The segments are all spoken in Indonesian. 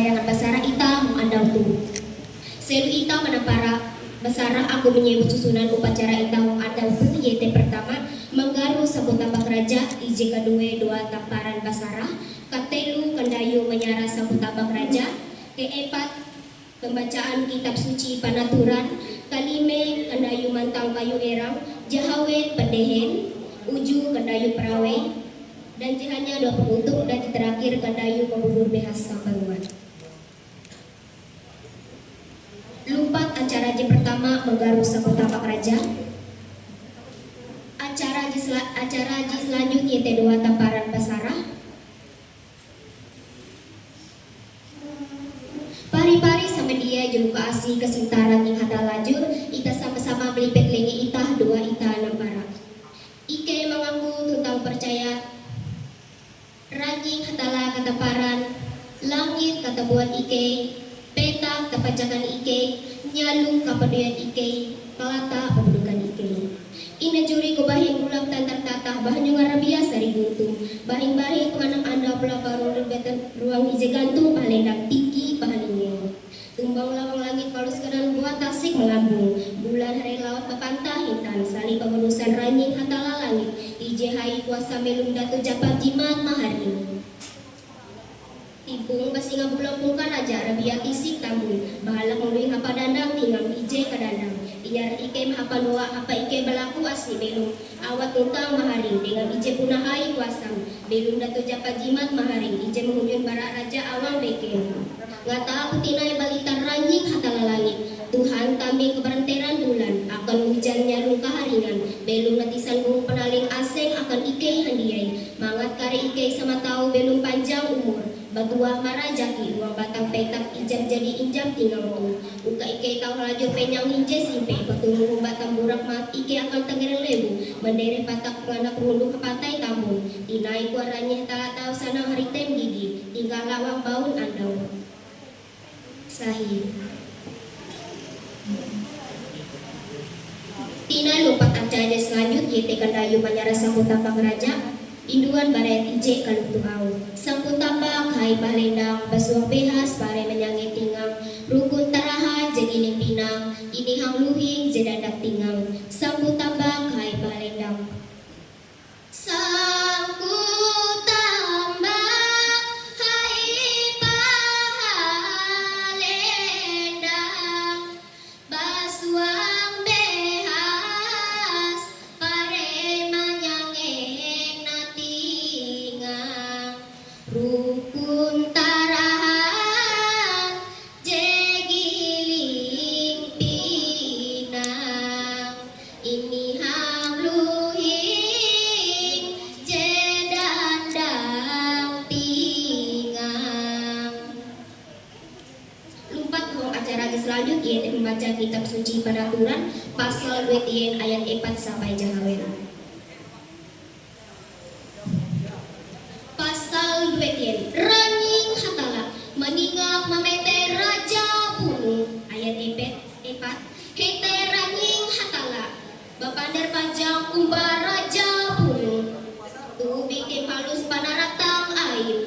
bayangan basara ita andau tu. Selu ita manapara basara aku menyebut susunan upacara ita andau tu yaitu pertama menggaru sabut tambak raja, ije kedua dua tamparan basara, katelu kendayu menyara sabut tambak raja, keempat pembacaan kitab suci panaturan, kalime kendayu mantang kayu erang, jahawet pendehen, uju kendayu perawe, dan jihanya dua penutup dan terakhir kendayu pembubur behas sambanguan. Lumpat acara je pertama menggaru sabut tambak raja. Acara ji selanjutnya teh dua tamparan basara. Pari-pari sama dia jeluka asih kesintaran yang hata lajur, ita sama-sama melipet lengi itah dua ita nampara. Ike mengaku tentang percaya ranjing hatala kataparan, langit kata buat ike, petak kepacakan ike, nyalung kapeduyan ike, kelata kepedukan ike. Ina juri ko bahin ulang tantar tatah bahan yung arabia sari guntung bahin-bahin kumanang anda pula baru rebatan ruang ije gantung palendang tinggi pahalingnya tumbang lawang langit palus kanan buat tasik melambung bulan hari laut pepantah hitam sali pengurusan ranjing hatala langit ije hai kuasa melum datu japat jimat maharing tibung basinga bulan pungkan aja arabia tisik tambun bahalak mului hapa dandang tinggal ije ke dandang iyar ike mahapa doa apa ike balaku asli belum awat utang maharing dengan ije punahai kuasam belum datu japa jimat maharing ije mengunjung barak raja awang beken ngata aku tinai balitan ranjing hatala langit Tuhan tambing keberenteran bulan akan hujannya lungka haringan belum natisan burung penaling asing akan ike handiai mangat kare ike sama tahu belum panjang umur batuah marajaki uang batang petak ijab jadi injam tinggal tu uka ike tahu lajur penyang hinje simpe petunggu batang burak mat ike akan tengereng lebu mendere patak penganak rundu ke pantai tambun dinai kuaranya tak tahu sana hari tem gigi tinggal lawang baun andau sahih tina lupa acara selanjutnya tekan dayu menyara sambut tambang raja induan baret ije kalung tuhau sangkut tambak hai balendang basuang behas bare menyangi tingang rukun tarahan jegiling pinang ini hang luhing jedadak tingang sangkut tambak hai balendang sangkut tambak hai balendang basuang behas bare menyangi rukun tarahan jegiling pinang ini hang luhing jedandang tingang lumpat hong acara selanjutnya membaca kitab suci panaturan pasal 2 ayat 4 sampai jahawen. Pasal 2 ranjing hatala meningak mamete raja bunuh ayat 4 hete ranjing hatala bapandar panjang umbar raja bunuh tu bikin halus panaratang air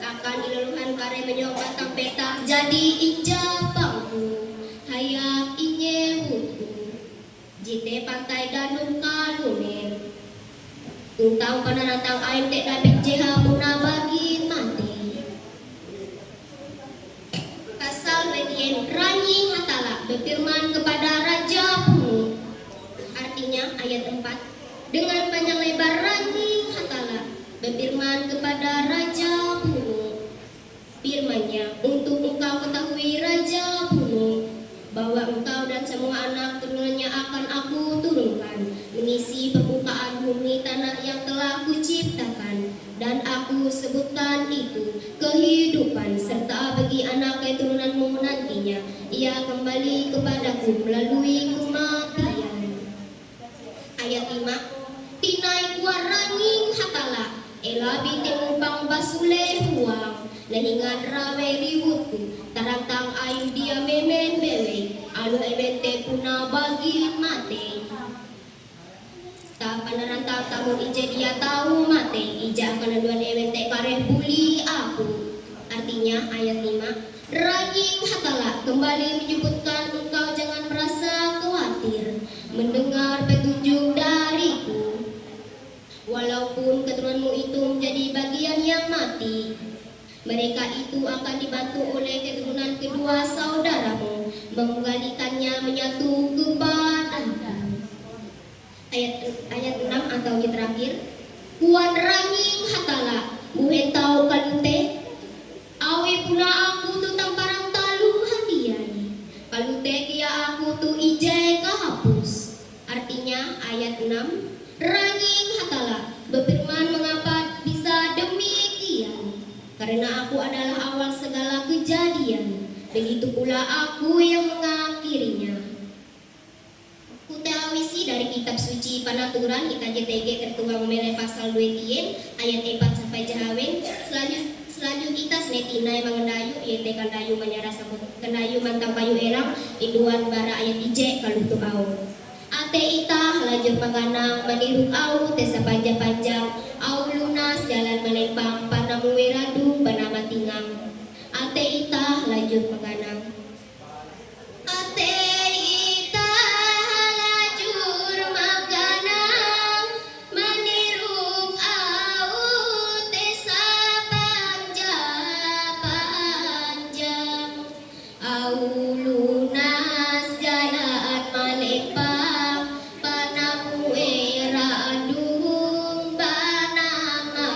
akan dileluhan kare menyok batang petak jadi injak bangku hayat inye wutu jite pantai danum kalumen tentang penanatang air tek dabek jeha muna bagi mati pasal 2 ranjing hatala berfirman kepada raja bunuh artinya ayat 4 dengan panjang lebar ranjing hatala berfirman kepada raja bunuh firmannya untuk engkau ketahui raja bunuh bahwa engkau dan semua anak turunannya akan aku turunkan mengisi permukaan bumi tanah yang telah kuciptakan dan aku sebutkan itu kehidupan serta bagi anak keturunanmu nantinya ia kembali kepadaku melalui kematian ayat 5 tinai kuaranging hatala ela binti umpang basule huang lehingan rawe riwutku tarantang air dia memen bele alu ebente puna bagi mate tak panarantang tamu ije dia tahu mate ija akan aduan ebente kareh buli aku arti Artinya ayat 5, Ranying Hatala kembali menyebutkan engkau jangan merasa khawatir mendengar petunjuk dariku. Walaupun keturunanmu itu menjadi bagian yang mati, mereka itu akan dibantu oleh keturunan kedua saudaramu, menggalikannya menyatu kepadamu. Ayat 6 atau yang terakhir, Kuan Ranying Hatala buhen tau kalute awi puna aku tu tamparang talu handiai kalute kia aku tu ijai kahapus. Artinya ayat 6, Ranying Hatala berfirman mengapa bisa demikian, karena aku adalah awal segala kejadian, begitu pula aku yang mengakhirinya. Kutawisi dari kitab suci Panaturan Ita JTG tertuang melek pasal 2 tien ayat 4 sampai jahawen. Selanjut kita senetina mengendayu yaitu kandayu menyara sabut kandayu mantang payu erang induan bara ayat ije kalutu au. Ate ita lajur panganang maniruk au tesa panjang au lunas jalan melempang panamu weradu panama tingang. Ate ita lajur panganang. Ate ita lajur maganang maniruk au tesa panjang au lunas jalan melempang panamu weradu panama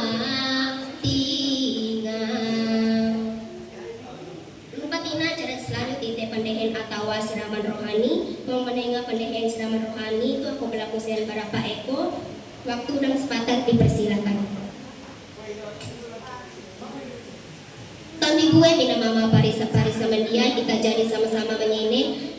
tingang. Lupatina cara selanjutnya pendehen atau siraman rohani. Mendengar pendehen siraman rohani itu aku berlaku sen berapa eko. Waktu dan kesempatan dipersilakan. Kami gue bina mama parisa mendia kita jadi sama-sama menyene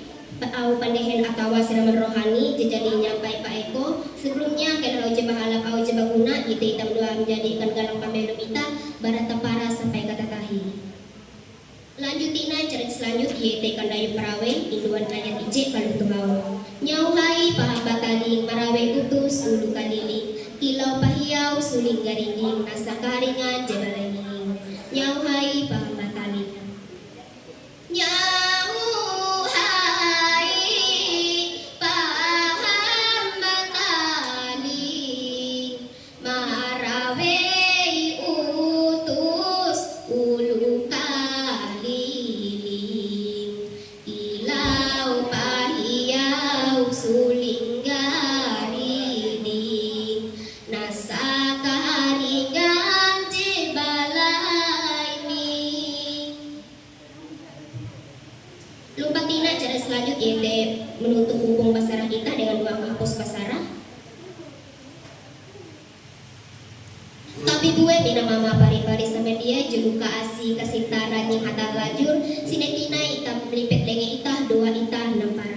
au pendehen atau siraman rohani jadi nyampai Pak Eko. Sebelumnya kalau je bahalap au je baguna kita hitam dua menjadikan galang pembelum kita barat tempara sampai kata tahi. Lanjutina cerita selanjut yaitu kandayu parawe induan ayat ije kalau tumau. Nyauhai pahabat taling parawe utus ulu kaliling kilau pahiau suling garinging nasa karingan jebalenging. Nyauhai pahabat taling. Nyauhai pahabat taling marawe utus ulu suling gariding nasa karingan jebalaini. Lupatina cara selanjutnya yaitu menutup hubung basarah kita dengan dua menghapus basarah. Tapi gue bina mama pari-pari sama dia jeluka asi kasintaran yang hata lajur sinetina ita melipet lenge itah dua itah enam parang.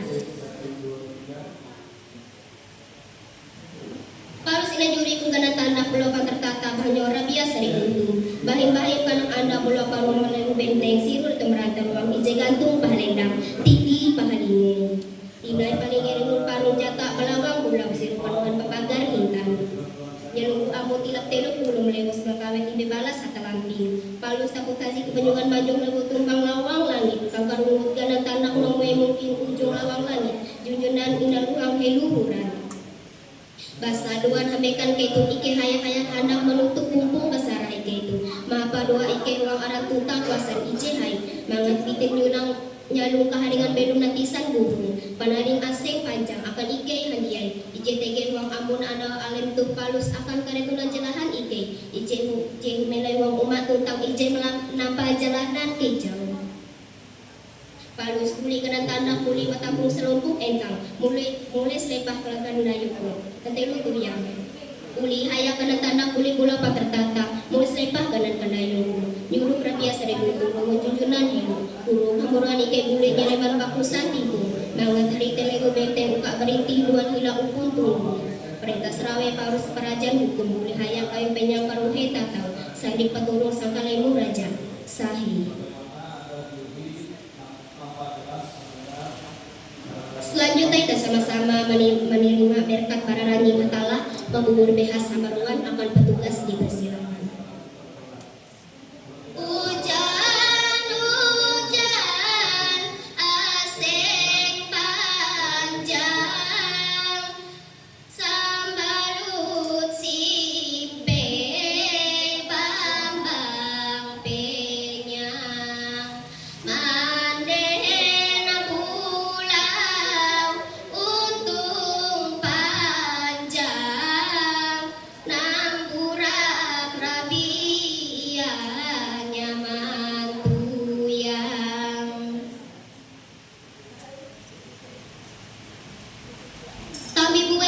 Parus ina juri kung ganatan na pulokan tertata banyora biasa diguntung. Bahing-bahing kanang anda pulokan rumah benteng sirul temeranta ruang ije gantung pahalendang titi pahalingin. Timlay palingin ng parung jata balawang bulang sirul panungan papagar hintan. Nyalunggu amo tilap telok pulong lewos makawet ibe balas at talamping. Palus takot kasi kepenyungan majong nagutumbang lawang langit. Kang karungut ganang tanak ng may mungkin ujung lawang langit. Junjunan inaluang heluhuran. Basa duan hamekan kaitu ike hayak-hayak handang menutup pumpung basara ike itu. Mapa doa ike ruang arah tuta kuasan ije hai. Mangat bitin nyunang nyalung kaharingan belum natisan burung. Panaring asing panjang akan ike handiai. Ije tege ruang ambon ada alem tu palus akan karetunan jelahan ike. Ije melai ruang umat tuntang ije nampak jalanan kejauh. Palus muli kena tanah muli matapung selumpuk engkang muli selepah kelakan dayuku ketelu tuyang uli haya kena tanah muli bola patertata muli selepah kanan kandayuku nyuruh rapias rebutu mengunjunjunan hidup guru hamuran ike buli nyaleban bakusan tiku mangat hari telego benteng uka berintih duan hila upun tunggu perintah serawe parus perajan hukum muli haya kayu penyang karuhe tatau sandik paturung sangkalemu raja sahih. Selanjutnya kita sama-sama menerima berkat para ranying hatala membubur behas samaruan akan petugas dipersilakan. Ujar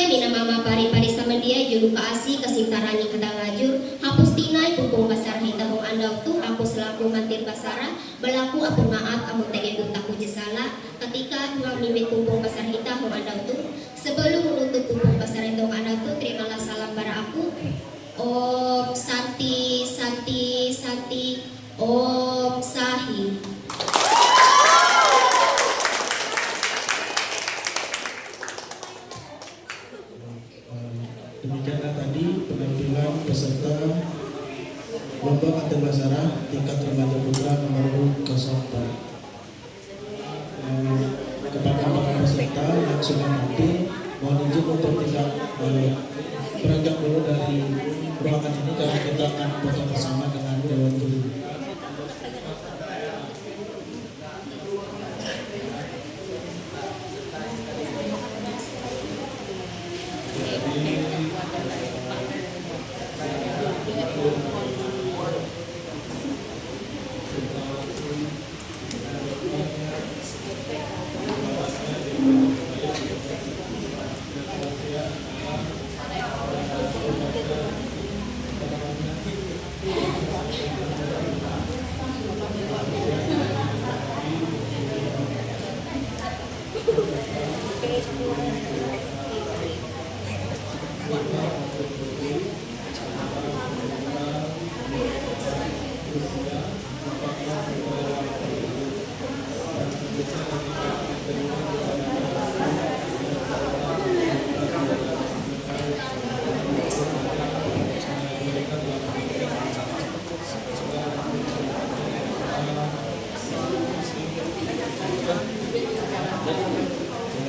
mina mama pari-pari sama dia julu kaasi kasintaran yang kata lajur hapus tinai pumpung basar hitahong andau tu aku selaku mantir basara berlaku aku maaf aku tege butaku jesala ketika uang mimit pumpung basar hitahong andau tu sebelum menutup pumpung basar hitahong andau tu terimalah salam para aku. Om Santi Santi Santi Om Sahi. Demikianlah tadi penampilan peserta lomba mantir basara tingkat remaja putra nomor 04. Kepada para peserta yang sudah nanti mohon izin untuk tidak beranjak dulu dari ruangan ini karena kita akan foto bersama dengan Dewan Juri.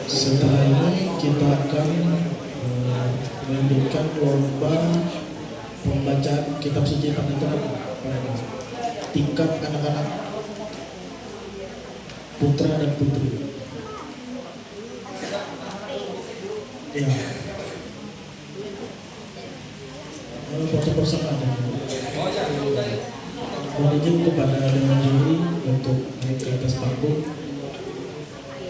Setelah ini kita akan melanjutkan lomba pembacaan kitab suci Panituran tingkat anak-anak putra dan putri. Ya. Foto bersama. Mohon izin kepada Dewan Juri untuk naik ke atas panggung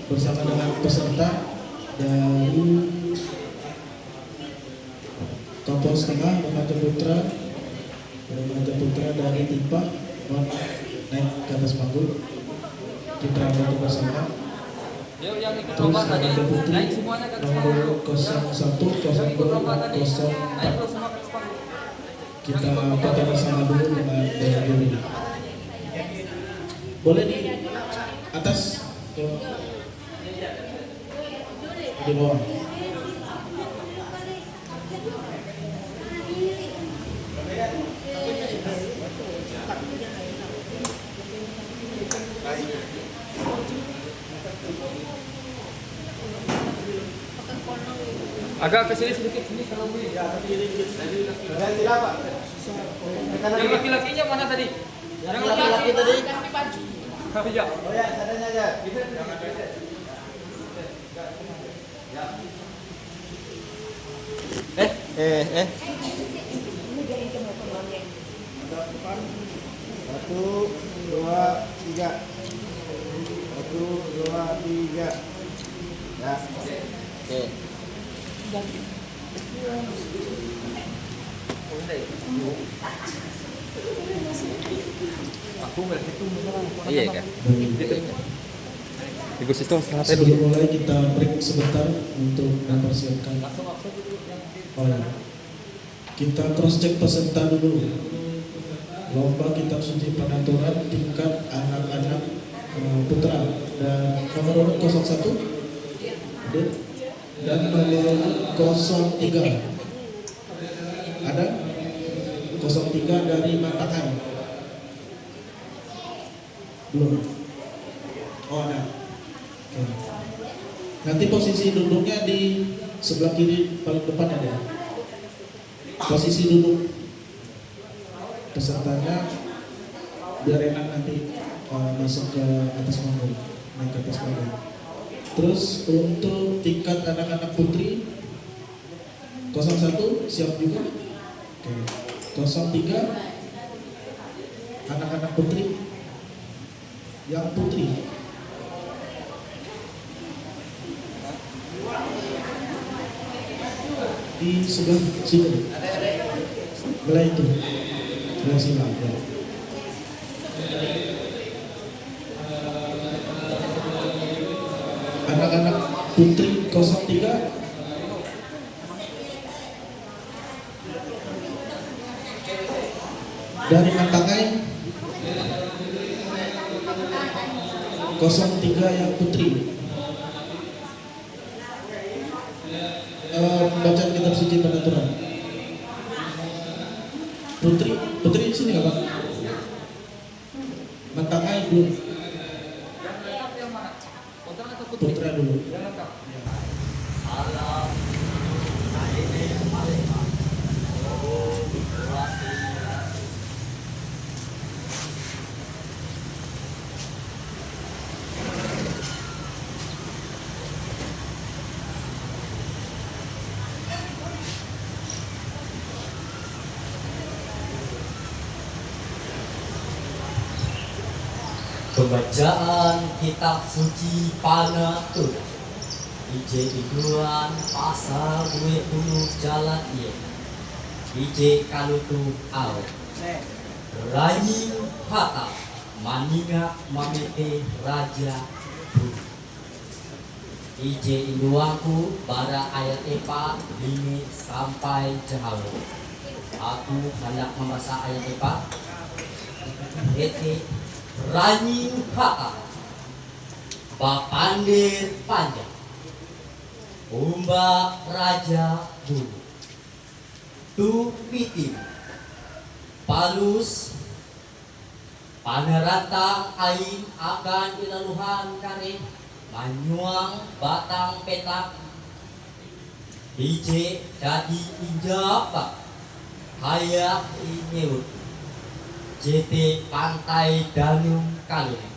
bersama dengan peserta dari Kampus Tengah Remaja Putra dari TIPA. Mohon naik ke atas panggung kita foto bersama. Terus Remaja Putri nomor 01 02 04 kita foto bersama dulu dengan Dewan Juri. Boleh di atas di bawah. Agak ke sini sedikit sini kalau boleh. Ya, ganti apa? Yang laki-lakinya mana tadi? Yang laki-laki tadi ganti baju. Ya. Oh ya, sadanya aja. Satu, dua, tiga. Satu, dua, tiga. Ya. Oke. Aku nggak gitu. Iya kan. Ibu Sisto, sebelum mulai kita break sebentar untuk mempersiapkan. Kita cross check peserta dulu. Lomba kitab suci Panituran tingkat anak-anak putra dan nomor 01 dan nomor 03 ada 03 dari Matakan belum. Oh ada. Oke. Nanti posisi duduknya di sebelah kiri paling depan ada. Posisi duduk pesertanya biar enak nanti masuk ke atas panggung, naik ke atas panggung. Terus untuk tingkat anak-anak putri 01 siap juga. Oke. 03 anak-anak putri yang putri. di sebelah sini. Belah itu. Belah sini. Ya. Anak-anak putri 03 dari Mantangai 03 yang putri. Bacaan kitab suci penaturan. Putri di sini nggak Pak? Mantangai belum. Putra dulu. Pembacaan kitab suci Panatur IJ Iduan pasal 20 jalan iya IJ Kalutu Au Ranyi Hata Maninga Mamete Raja Bumi IJ Induanku bara ayat epa ini sampai jauh. Aku hendak membaca ayat epa Ete Ranyi Hata Bapandir Panjang Umba Raja Bumi Tu Pitim Palus Panerantang Ain akan ilaluhan kare Manyuang batang petak Ije jadi injapa Hayak inyewut JT Pantai Danum Kalung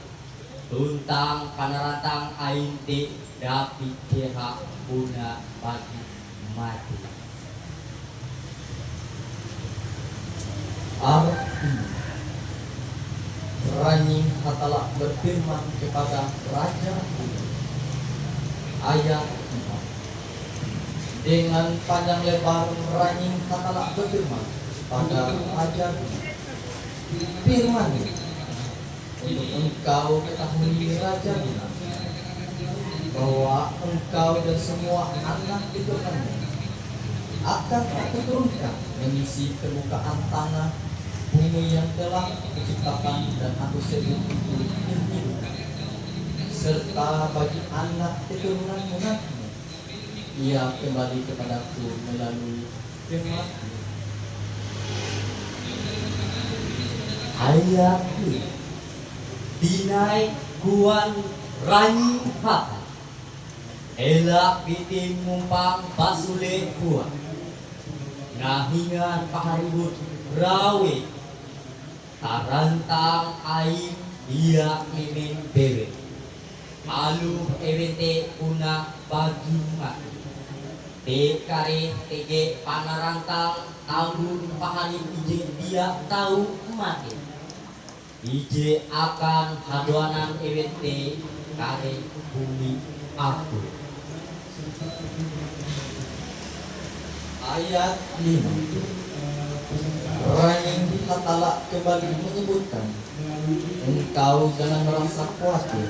Tuntang panerantang Ain te Dapi keha puna bagi mati Arti Ranyi Hatalah berfirman kepada Raja Bumi. Ayat 4. Dengan panjang lebar Ranyi Hatalah berfirman pada Raja Bumi. Firman untuk engkau ketahui Raja Bumi bahwa engkau dan semua anak keturunanmu akan aku turunkan mengisi permukaan tanah bumi yang telah diciptakan dan aku sebut itu hidup serta bagi anak keturunanmu nantinya ia kembali kepadaku melalui firman ayat dinai kuan Ranyi Hata elak biting mumpang basule kuat nahingan paharibut rawe tarantang air dia mimin dewe alu ewente una bagi mati tekare tege panarantang tahun paharin ije dia tahu mati ije akan haduanan ewente kare bumi aku ayat 5 Ranyi Hatalah kembali menyebutkan engkau jangan merasa khawatir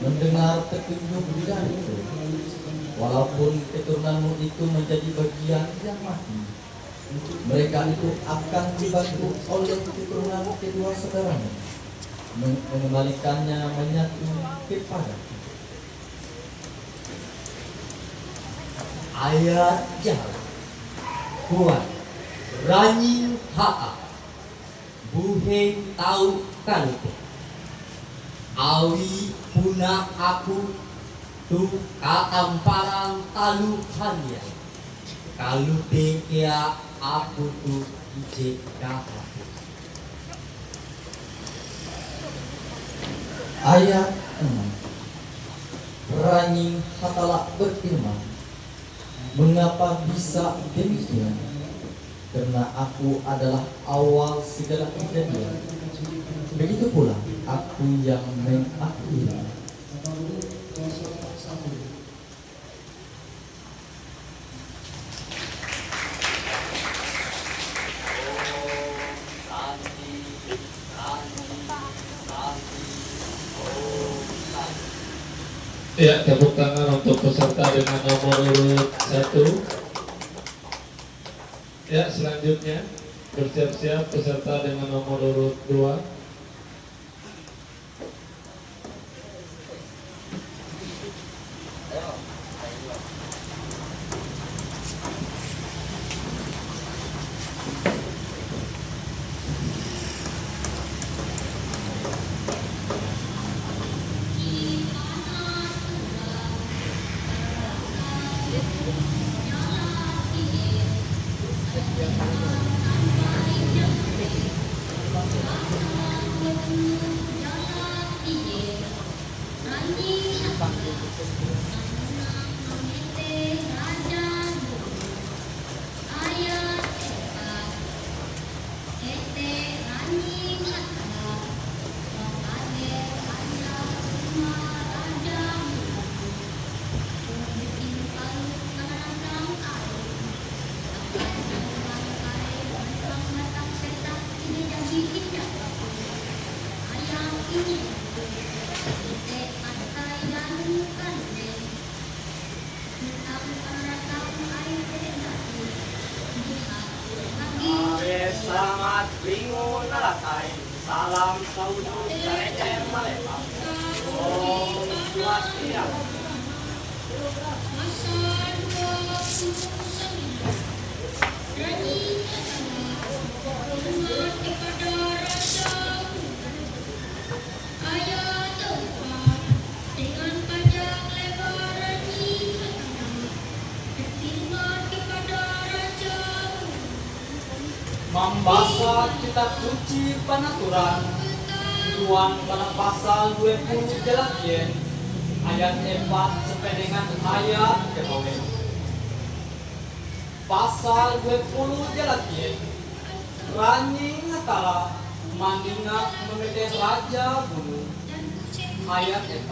mendengar petunjuk dariku walaupun keturunanmu itu menjadi bagian yang mati mereka itu akan dibantu oleh keturunan kedua saudaranya mengembalikannya menyatu kepadaku ayat jalan kuat Ranyi Hata buheng tau kalutu awi punah aku tu katamparang talu hanya kalute kia aku tu ije dapat ayat 6 Ranyi Hatalah berfirman mengapa bisa demikian karena aku adalah awal segala kejadian begitu pula aku yang mengakhiri Ya, tepuk tangan untuk peserta dengan nomor urut 1. Ya, selanjutnya bersiap-siap peserta dengan nomor urut 2. Selamat Bingung Nalatai, salam saudara dari Palembang. Om Swastiastu. Membaca kitab suci Panaturan Tuan pada pasal 20 Jalakien ayat 4 sampai dengan ayat ke-9. Pasal 20 Jalakien Ranjing hatala mangingat memetes raja bulu ayat 4.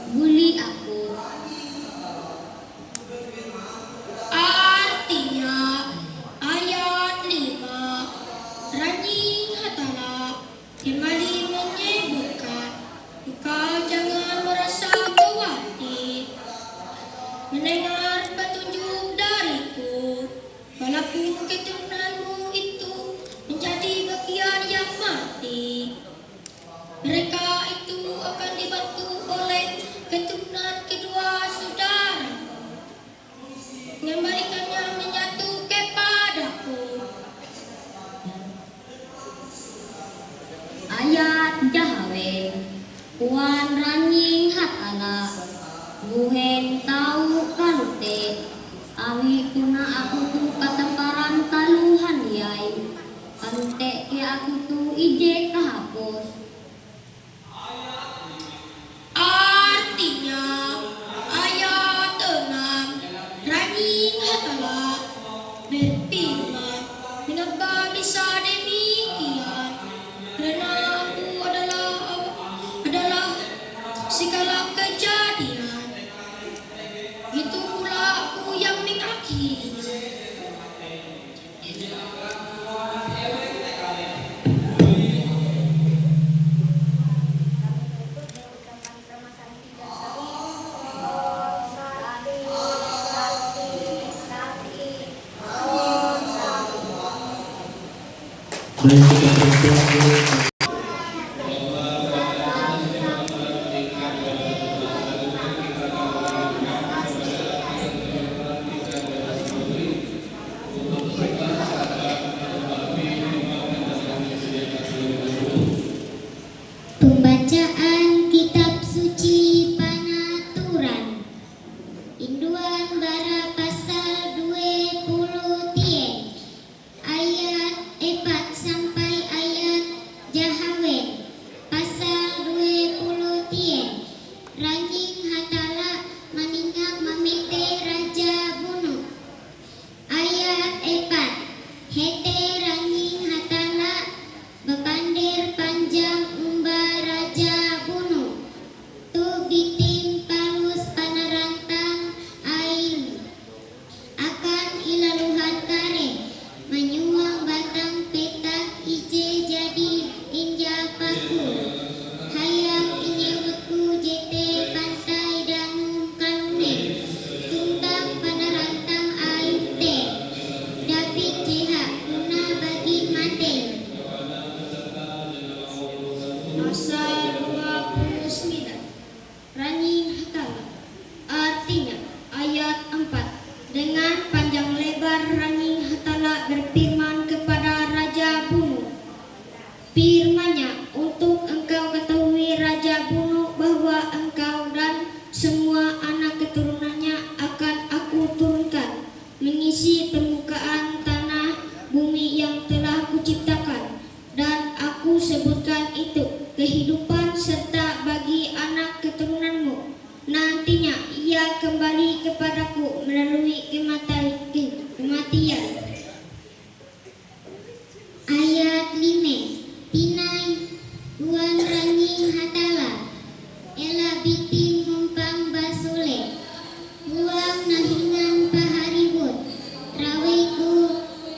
Bully aku. Artinya ayat 5 Ranjing hatala kembali menyebutkan engkau jangan merasa khawatir mendengar petunjuk dariku walaupun keturunanmu itu menjadi bagian yang mati. Mereka itu akan dibantu oleh keturunan kedua saudara. Mengembalikannya menyatu kepadaku. Ayat Yahweh Puan Ranjing hatala buhen tahu kanute awi kuna aku tu kataparan taluhan yai kanute ke aku tu ije kahapus. Artinya ayat 6 Ranjing hatala berfirman mengapa bisa demikian karena aku adalah segala kejadian itu pula aku yang mengakhirinya. Baik, kita berdoa. Pembacaan Kitab Suci Panaturan Induan Bara pasal 20 ayat 4 sampai ayat kehidupan serta bagi anak keturunanmu. Nantinya ia kembali kepadaku melalui kematian. Ayat 5. Tinai Tuan Ranging Hatala Ela biting mumpang basule Buang nahingan paharibut Rawiku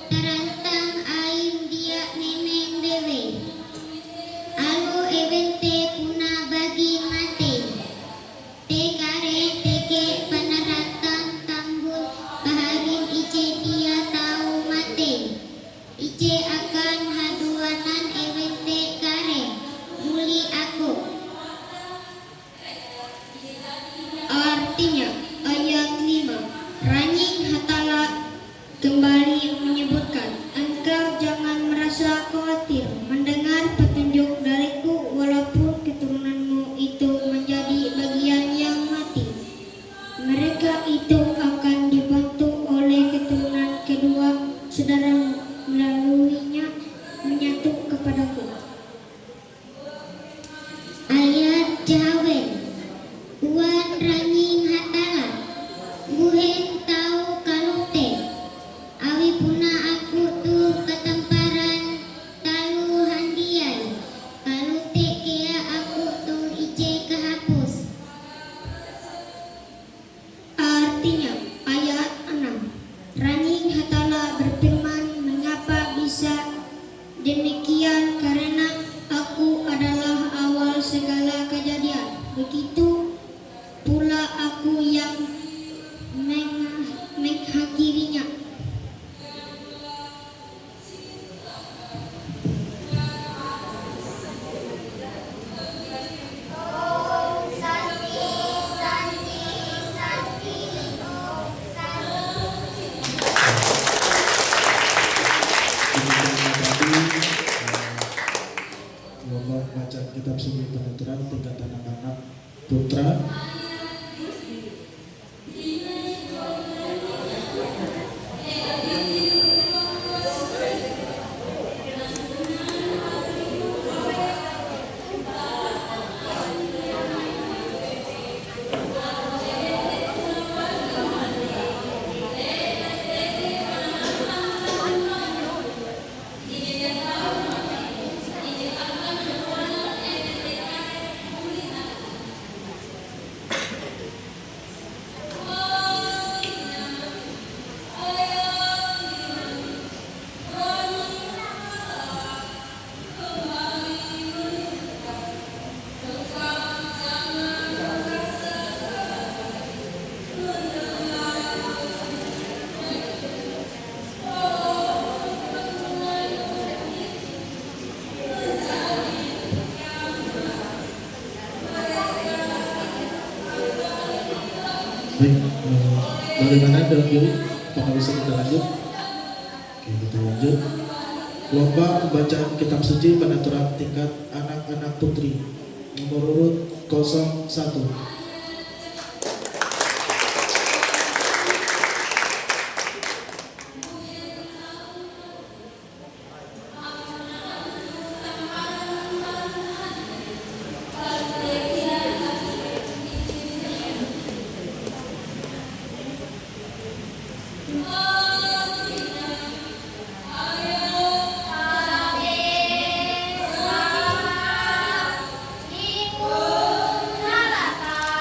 tarantang aim dia nemeng dewe Alu ebente puna bagi mate Tekare teke panaratan tambul paharin ice dia tahu mate Ice akan haduanan ebente kare muli aku. Artinya ayat 5 Ranging Hatala kembali menyebutkan, engkau jangan merasa khawatir mendengar petunjuk dariku walaupun keturunanmu itu menjadi bagian yang mati. Mereka itu akan dibantu oleh keturunan kedua saudaramu melaluinya menyatu kepadaku. Ayat Jawen Tuan Ranging Hatala Buhen tahu kalute Awi puna aku tuh katamparan talu handiai Kalute kea aku tuh ice kehapus. Artinya ayat 6 Ranging Hatala berfirman, mengapa bisa demikian, karena aku adalah awal segala kejadian. Begitu pula aku yang mengakhirinya. Lomba baca kitab suci penuturan tingkatan anak-anak putra. Baik, bagaimana dalam diri? Apakah bisa kita lanjut? Oke, kita lanjut. Lomba pembacaan kitab suci penuturan tingkat anak-anak putri nomor urut 01. Ade, sa,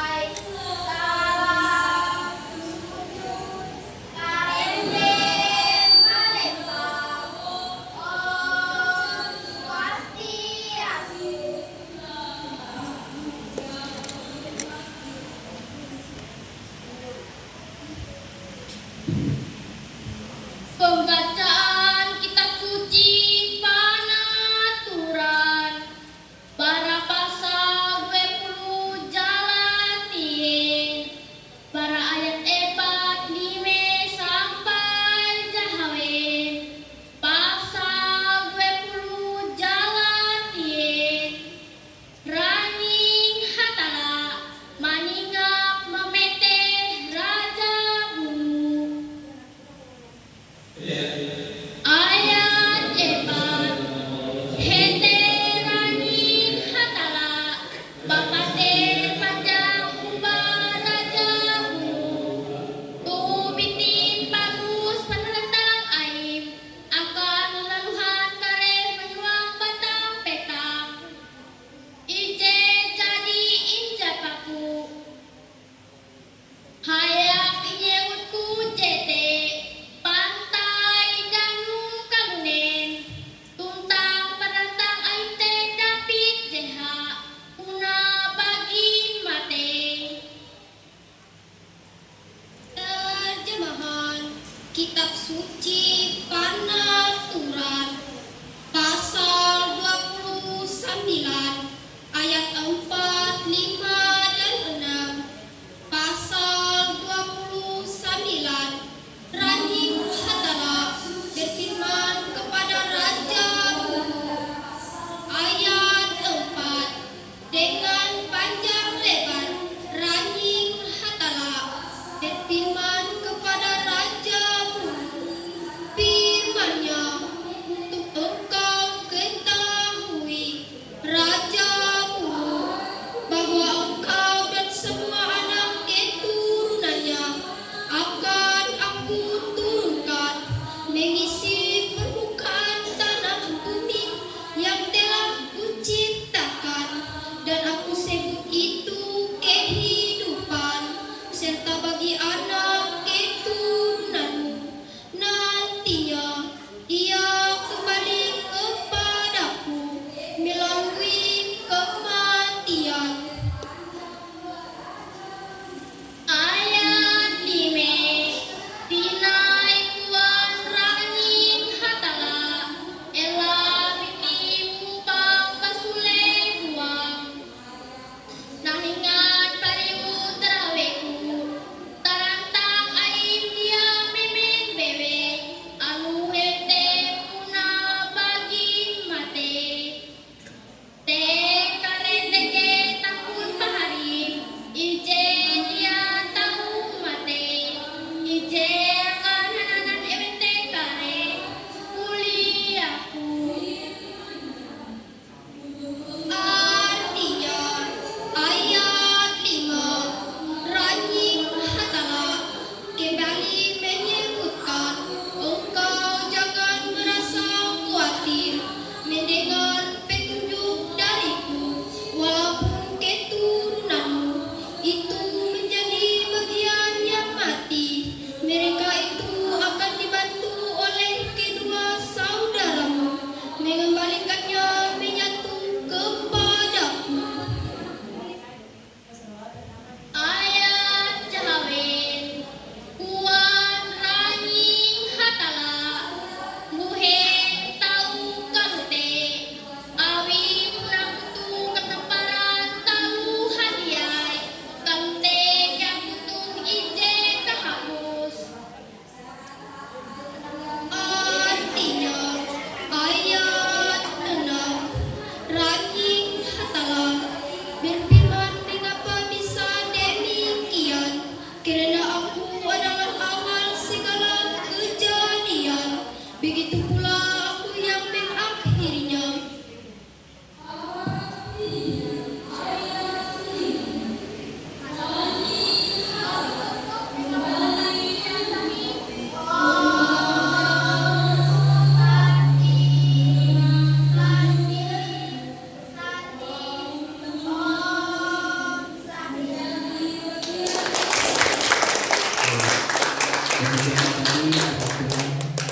suci Panaturan pasal 29 ayat 4, 5 dan 6. Pasal 29 Ranjing Hatala berfirman kepada Raja Bulu. Ayat 4 dengan panjang lebar Ranjing Hatala berfirman kepada Raja Bulu. Firman-Nya untuk engkau ketahui, Raja Bulu, bahwa engkau dan semua anak keturunannya akan aku turunkan mengisi permukaan tanah bumi yang telah kuciptakan, dan aku sebut itu kehidupan, serta bagi anak keturunanmu nantinya ia kembali kepadaku melalui kematian. Ayat 5 dinaikuan Ranjing Hatala elah bitimu bang kasule buang nahingan pariu teraweku tarantang aim dia mimin bebe anu hete puna bagi mate te kare teke takun pahari ije dia tahu mate ije akan hananan ebete kare kuliahku. Artinya ayat 5 Ranjing Hatala kembali menyebutkan engkau jangan merasa khawatir mendengar petunjuk dariku, walaupun keturunanmu itu menjadi bagian yang mati, mereka itu akan dibantu oleh kedua saudaramu mengembalikannya menyatu kepadaku. Ayat Jahawin kuan Ranjing Hatala muhen tahu kalute awi munakutu ketemparan talu hadiai kalute yang butuh ije kahapus. Artinya ayat 6 Ranjing Hatala berfirman, mengapa bisa demikian? Karena aku adalah awal segala kejadian, begitu pula aku yang mengakhirinya. Demikian tadi peraturan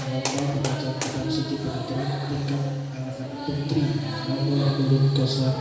nomor pembacaan kitab suci penaturan tingkat anak-anak putri nomor urut 01.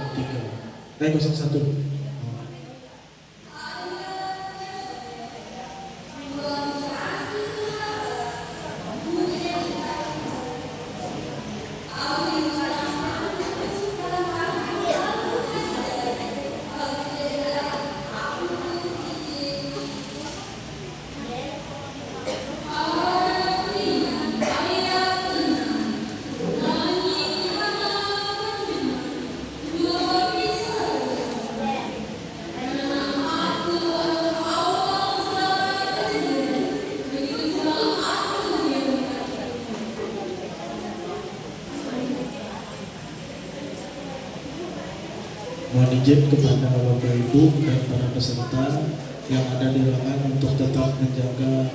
Mohon izin kepada Bapak Ibu dan para peserta yang ada di ruangan untuk tetap menjaga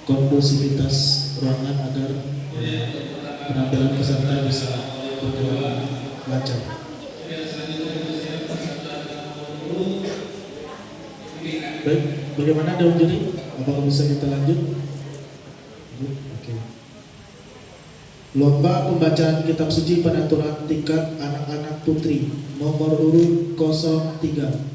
kondusivitas ruangan agar penampilan peserta bisa berjalan lancar. Baik, bagaimana Dewan Juri? Apakah bisa kita lanjut? Oke. Lomba pembacaan kitab suci penaturan tingkat anak-anak putri nomor urut 03.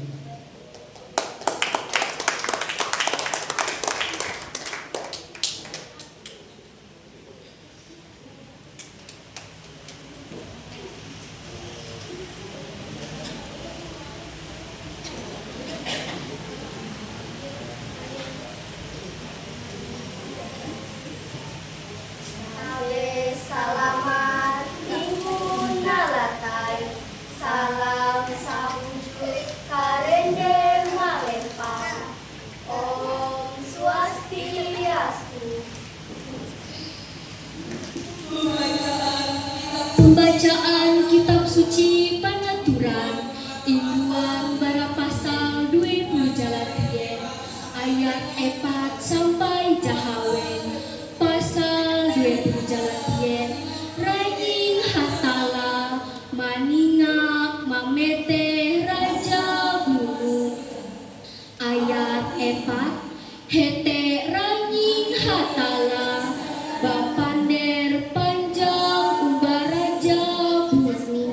Hete ranying hatala bapander panjang ubaraja bumi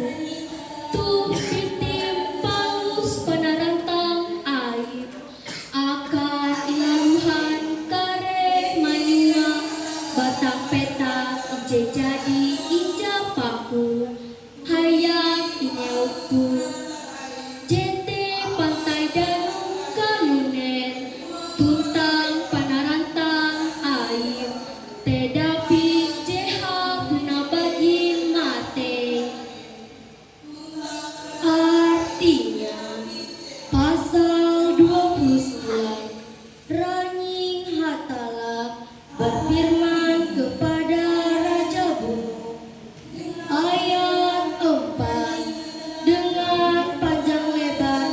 tuh pitim palus panarantang air akan ilaluhan kare manyua batang peta ije jadi inja paku hayang ineuku jete pantai danau kalunen tuntang panarantang air tedapi jeha guna bagin mate artinya pasal 29 Ranying Hatala berfirman kepada Raja Bunu ayat 4 dengan panjang lebar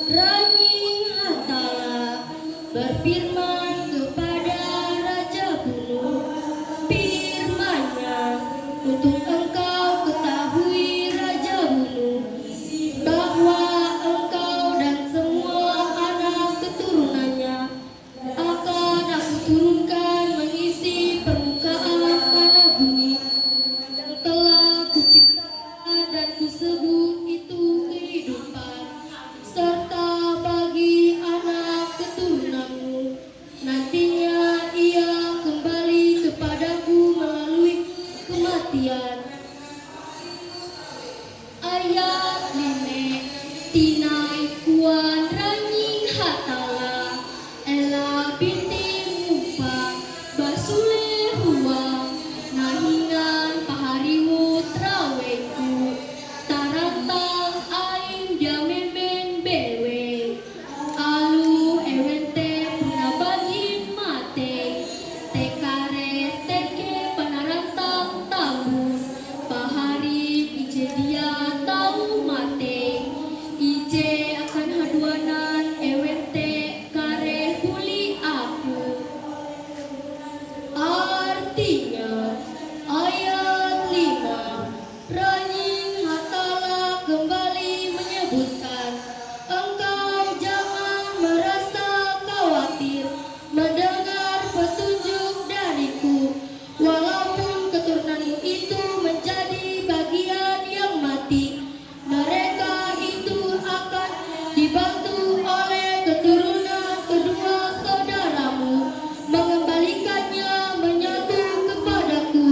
Ranying Hatala berfirman kepada Raja Bunu firman-Nya untuk engkau ketahui Raja Bunu bahwa engkau dan semua anak keturunannya akan aku turunkan mengisi permukaan tanah bumi yang telah kuciptakan dan kusebut itu kehidupan serta bagi anak keturunanmu nantinya ia kembali kepadaku melalui kematian. Ayat 5 Tinai kuan ranying hatala ela binti mupa basule huang nahingan pahariwu traweku tarantang aing diamemen bewe alu ewente puna bagin mate tekare teke panarantang tahu pahari ije dia tahu mate ije akan haduanan ewente kare huli aku artinya ayat 5 Ranying Hatala kembali menyebutkan engkau jangan merasa khawatir mendengar petunjuk dariku walaupun keturunanmu itu menjadi bagian yang mati mereka itu akan dibantu oleh keturunan kedua saudaramu mengembalikannya menyatu kepadaku.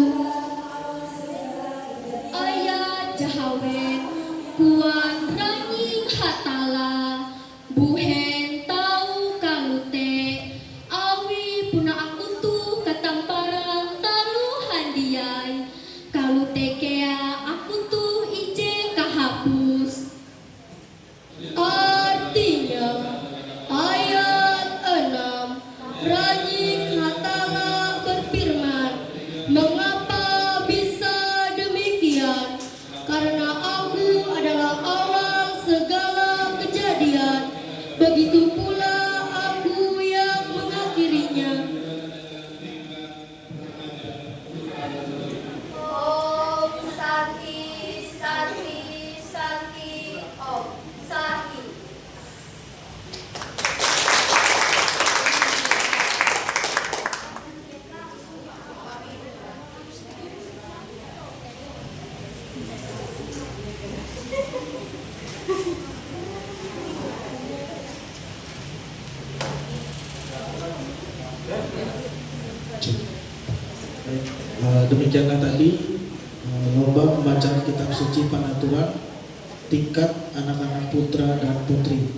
Ayat Jahawen kuan ranying hatala buhen tau kalute awi puna aku tuh katamparang talu handiai kalute kea aku tuh ije kahapus. Artinya ayat 6 Ranying Hatala berfirman mengapa bisa demikian karena aku adalah awal segala kejadian begitu pula aku yang mengakhirinya. Om Santi Santi Santi Om Santi. Baik, demikianlah tadi lomba pembacaan kitab suci Panaturan tingkat anak-anak putra dan putri.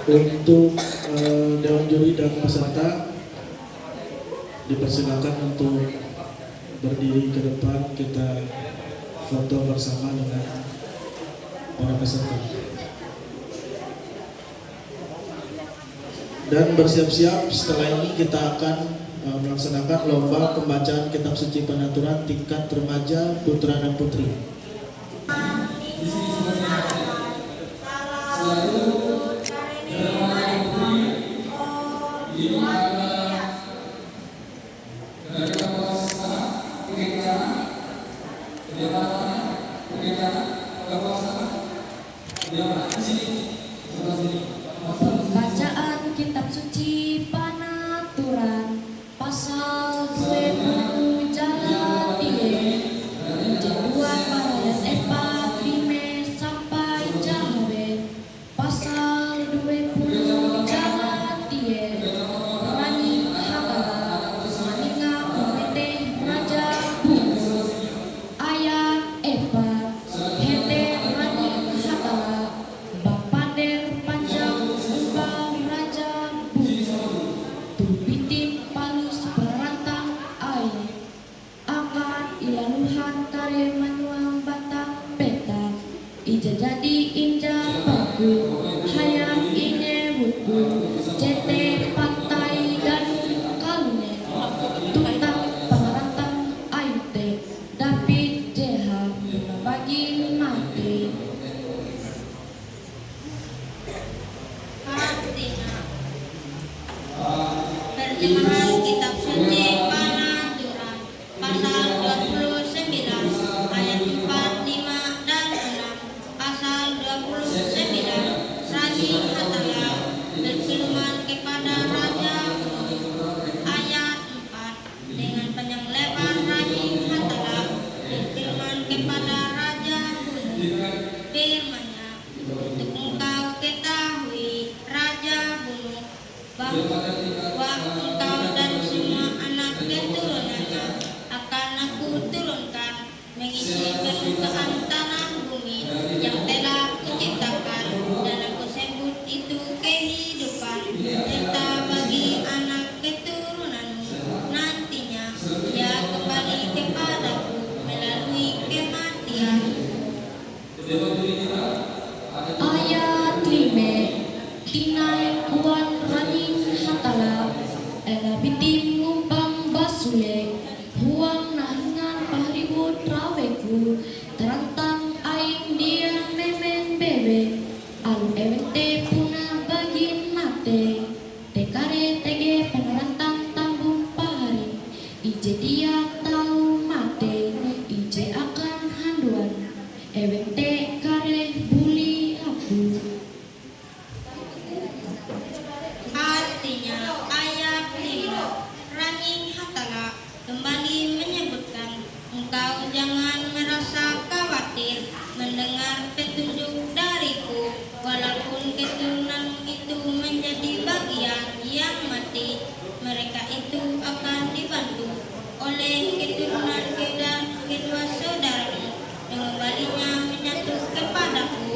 Untuk dewan juri dan peserta dipersilakan untuk berdiri ke depan, kita foto bersama dengan para peserta. Dan bersiap-siap, setelah ini kita akan melaksanakan lomba pembacaan kitab suci Panaturan tingkat remaja putra dan putri. Di sini Bacaan kitab suci Panaturan pasal 20 jalan die Jaduan ayat 45 sampai Jahabe pasal 20 jalan die Rani Hatala Maninga Pemete Raja Buku ayat 4 Hete Rani Hatala Bapader Panjang Ubah Raja Buku Tubitin Palus Perantang Air akan ilaluhan kare manuang batang peta ija jadi inja paku hayang ine buku cete pantai dan kalune tutang pengarantang aite David Jeha bagi mati. Artinya terjemahan kitab suci Panaturan pasal 29 ayat 4, 5 dan 6. Pasal 29 Rani Hatala berfirman kepada Raja ayat 4 dengan panjang lebar Rani Hatala berfirman kepada Raja Gunung firman-Nya untuk engkau ketahui Raja Gunung bahwa engkau dan semua anak keturunannya akan aku turunkan mengisi permukaan tanah bumi yang telah kuciptakan dan aku sebut itu kehidupan serta bagi anak keturunanmu nantinya ia kembali kepadaku melalui kematian. Ayat 5 Tinai kuat raning hatala ela bitim ngumpang basule huang nahingan pahribut raweku terantang aing dia memen bebe alu ewente puna bagin mate tekare tege pengarantang tambung pahari ije dia tahu mate ije akan handuan ewente kare buli aku. Artinya ayat 5 Raning Hatala kembali menyebutkan engkau jangan merasa khawatir mendengar petunjuk dariku walaupun keturunanmu itu menjadi bagian yang mati mereka itu akan dibantu oleh keturunan kedua saudaramu yang kembalinya menyatu kepadaku.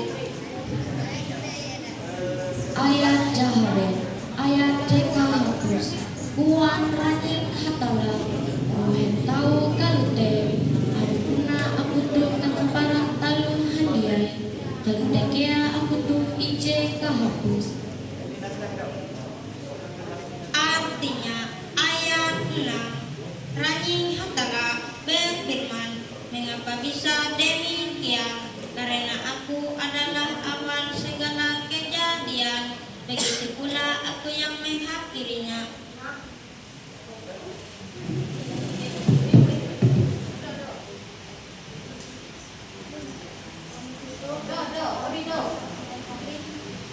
Ayat Jahabe ayat ceka hapus kuan raning hatala kuhen tau kalute adukuna aku tuh ketemparan talu handiai kalute kea aku tuh ije kahapus. Artinya ayat 6 Raning Hatala berfirman mengapa bisa demikian karena aku adalah awal segala kejadian begitu pula aku yang mengakhirinya.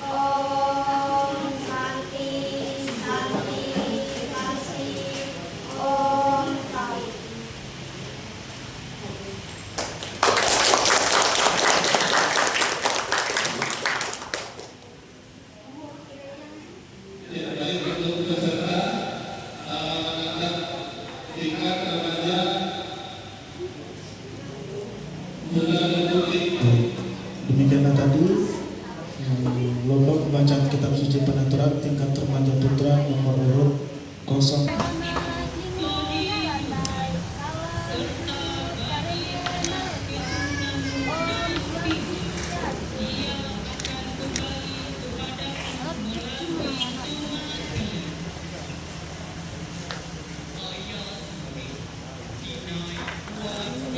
Om Santi Santi Kasih Om Santi. Demikianlah tadi lomba pembacaan kitab suci Panaturan tingkat remaja putra nomor urut 0.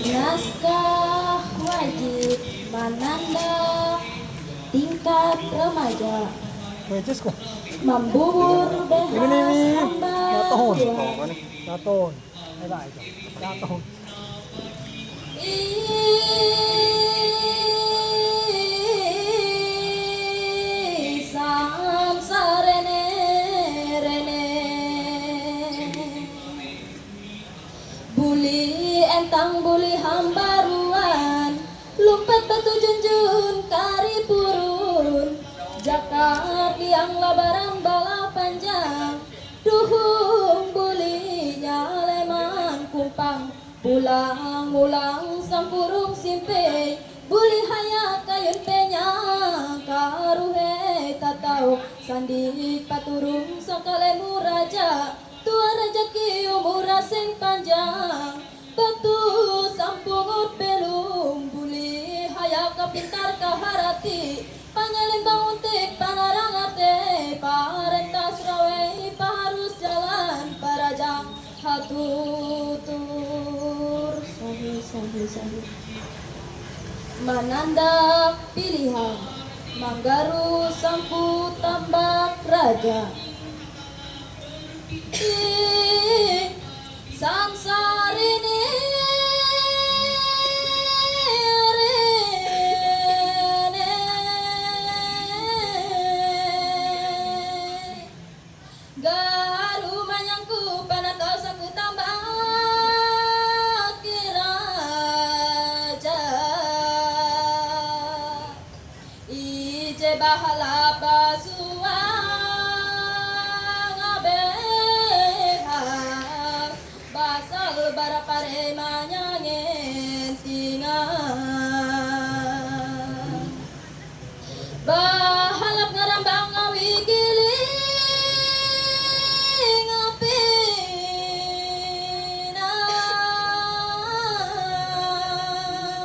Naskah wajib menanda tingkat remaja membubur behas hamba Tuhan. Isa kari purun Jakat liang labaran bala panjang Duhung bulinya leman kumpang Pulang ulang sampurung simpe Buli hayak kayun penya Karuhe tatau Sandi paturung sakalemu raja Tua rejeki umur sing panjang Batu sampungut belum Buli hayak kapintar kaharati Panyalimbang untik panarang ate Parentas rawe paharus jalan Parajang hatutur Sahi Mananda pilihan Manggaru sampu tambak raja Samsarini Garu manyangku panatos aku tambah kiraja Ije bahala basuang abeha Basal barapare manyangin tingan Bahalap ngarambang ngawi giling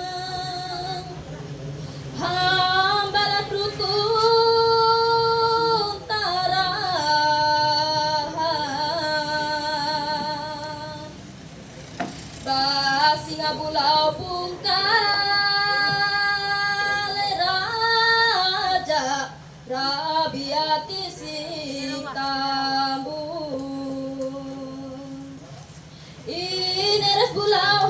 apinan Hambalat rukun tarahan Basinga bulau pungkal raja Rabiati sing tambun Ineres bulau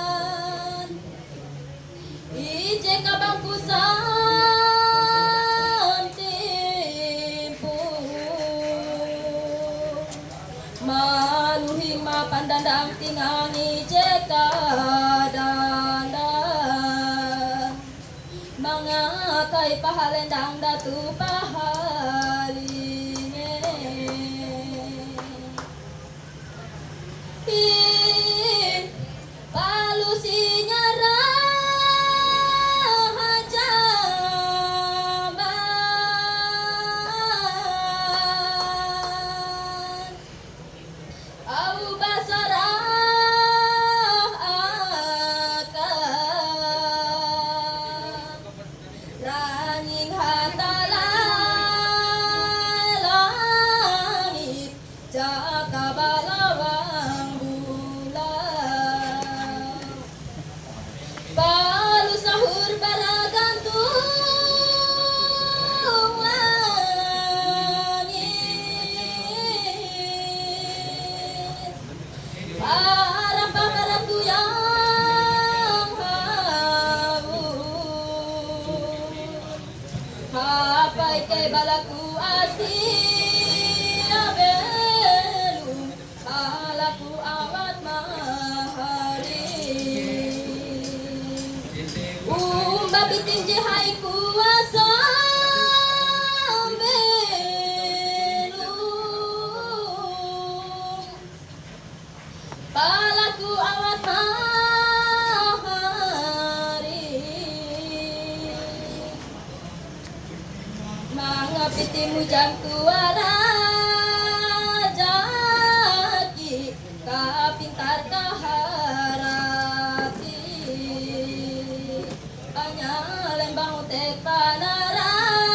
hambaruan Ije kabangku santimpu Maluhi mapandandang tingangi jeka dandan Mangakai pahalendang datu pahalinge Palusinya raja jamban Au basarah akan Ranying hantalai langit Jaka balawang bulan Palu sahur baragantung langit Para pamaratu yang haus Hapai ke balaku asia belum Balaku awat mahari Umba bitin jihai kuasa belum Balaku awat mahari Mangapitimu jam tuara jaki Kapintar kaharati Panyalembang utek panarang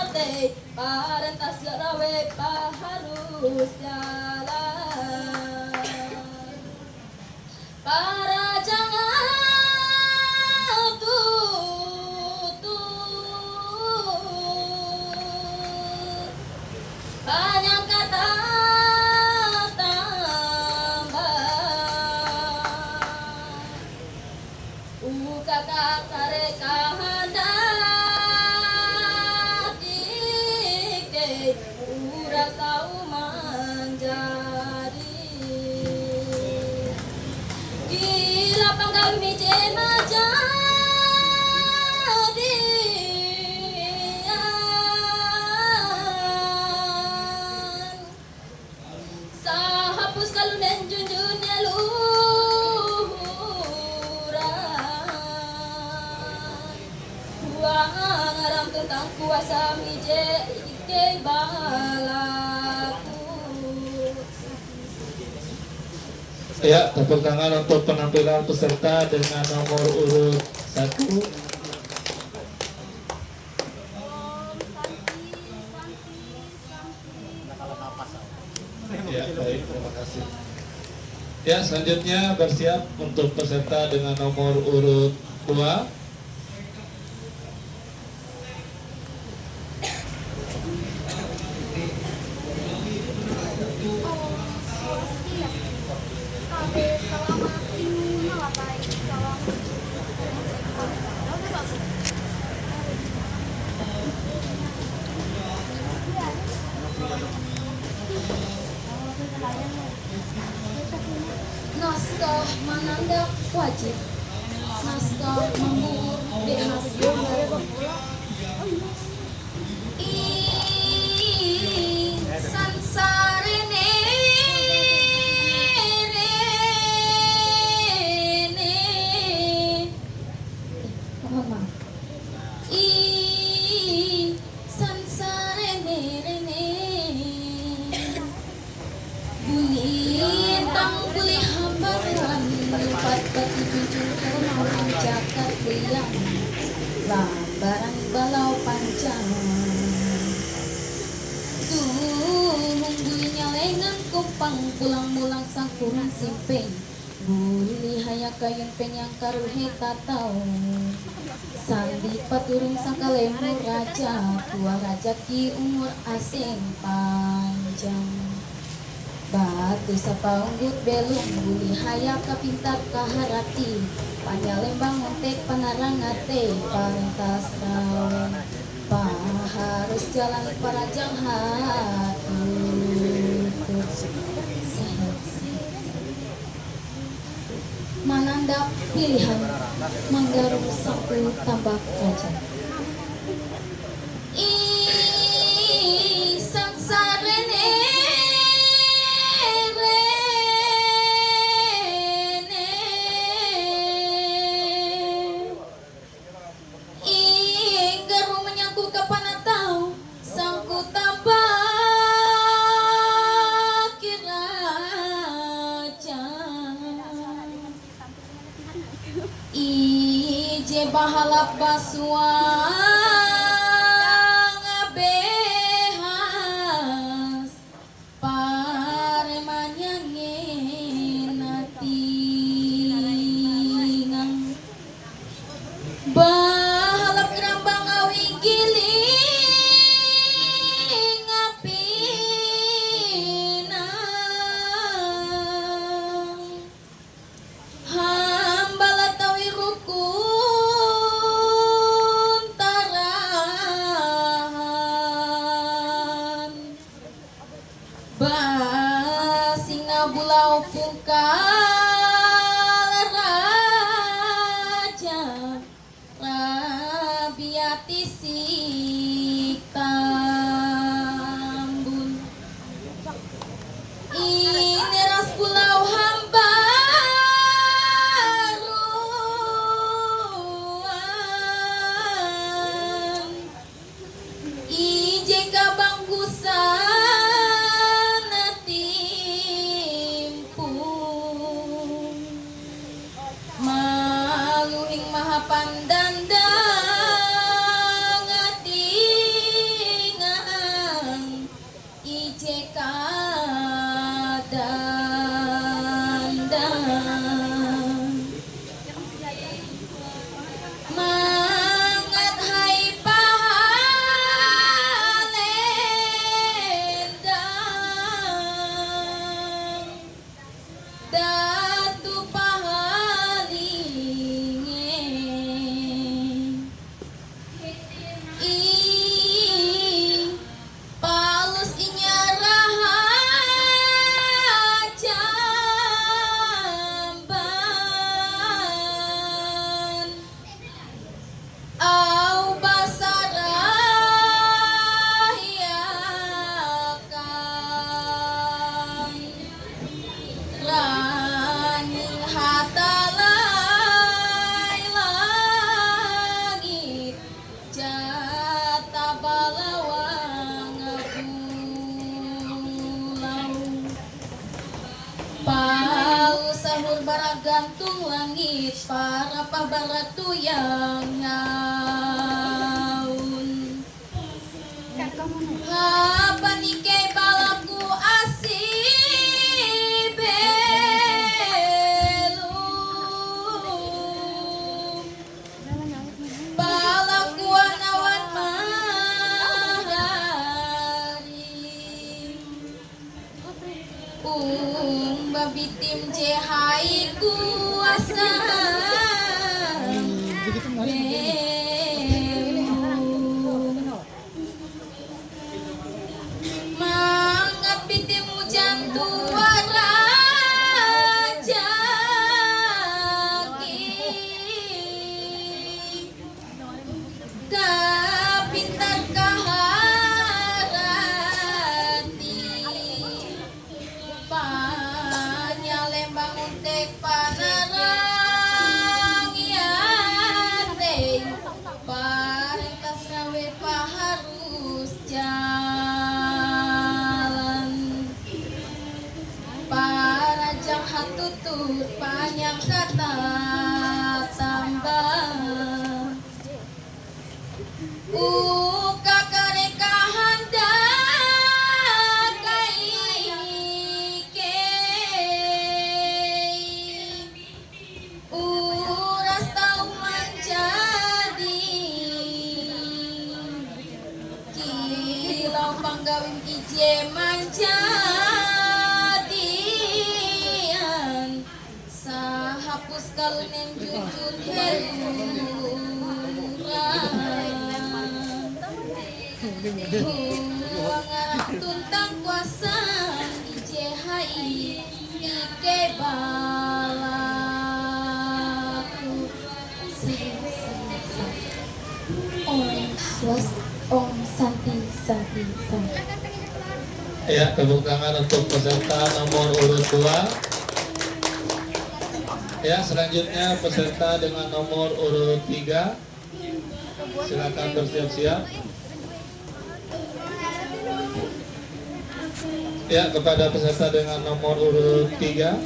ate Parentas rawe paharus jalan Para jangan tutut Banyak kata tambah Ukaka kareka hendak ike Uras tau puasa mije ike balaku. Ya, tepuk tangan untuk penampilan peserta dengan nomor urut 1. Ya, baik, terima kasih. Ya, selanjutnya bersiap untuk peserta dengan nomor urut 2. Naskah menandak wajib, naskah membur dihasil. Sansarene rene, mohon maaf. Sansarene rene, bulintang buli hambaran, lipat batu jujur orang cakap liang, barang balau panjang. Munggulinya lengan kupang pulang-pulang sakurang simpeng, buli haya kayun penyang karuhe tatau, sandi paturung sangkalemu raja, tua raja ki umur asing panjang. Batu sapaunggut belum buli haya kapintar kaharati, panyalembang montek panarangate parentas rawen, harus jalan para jahat. Manandap pilihan manggarum sapu tambak raja. Sansarene rene, inggaru menyangkut kapan tahu sangkut tambak raja. Ije bahalap basuang abehas, paremanyang natingang, bahalap gerambang awing giling apinang, hambalatawi rukun tarahan, basinga bulau pungkal raja, rabiati siktambun, ini ras pulau hambaruan, ije kabang gusana timpung, maluhing mahapandandang atingang, ije kadandang, mangat hai pahalendang, datu pahalinge, palus inyarahan sahur baragantung langit para pabaratu yang ngaun kapan ike balaku asih belum balaku anawan mahari babi tim cehai kuasa mangat pitim hujan tua raja kapintar kaharati panyalembang untek panarang yate parentas gawe paharus jalan para jahat tutut panjang kata tambah uka kareka handak kaike uras tau menjadi kilau panggawin ije manjadian sahapus kalun yang jujur ngarap tuntang kuasa ijehai ike balaku Om Santi Santi Santi. Ya, tepuk tangan untuk peserta nomor urut 2. Ya, selanjutnya peserta dengan nomor urut 3. Silakan bersiap-siap. Ya, kepada peserta dengan nomor urut 3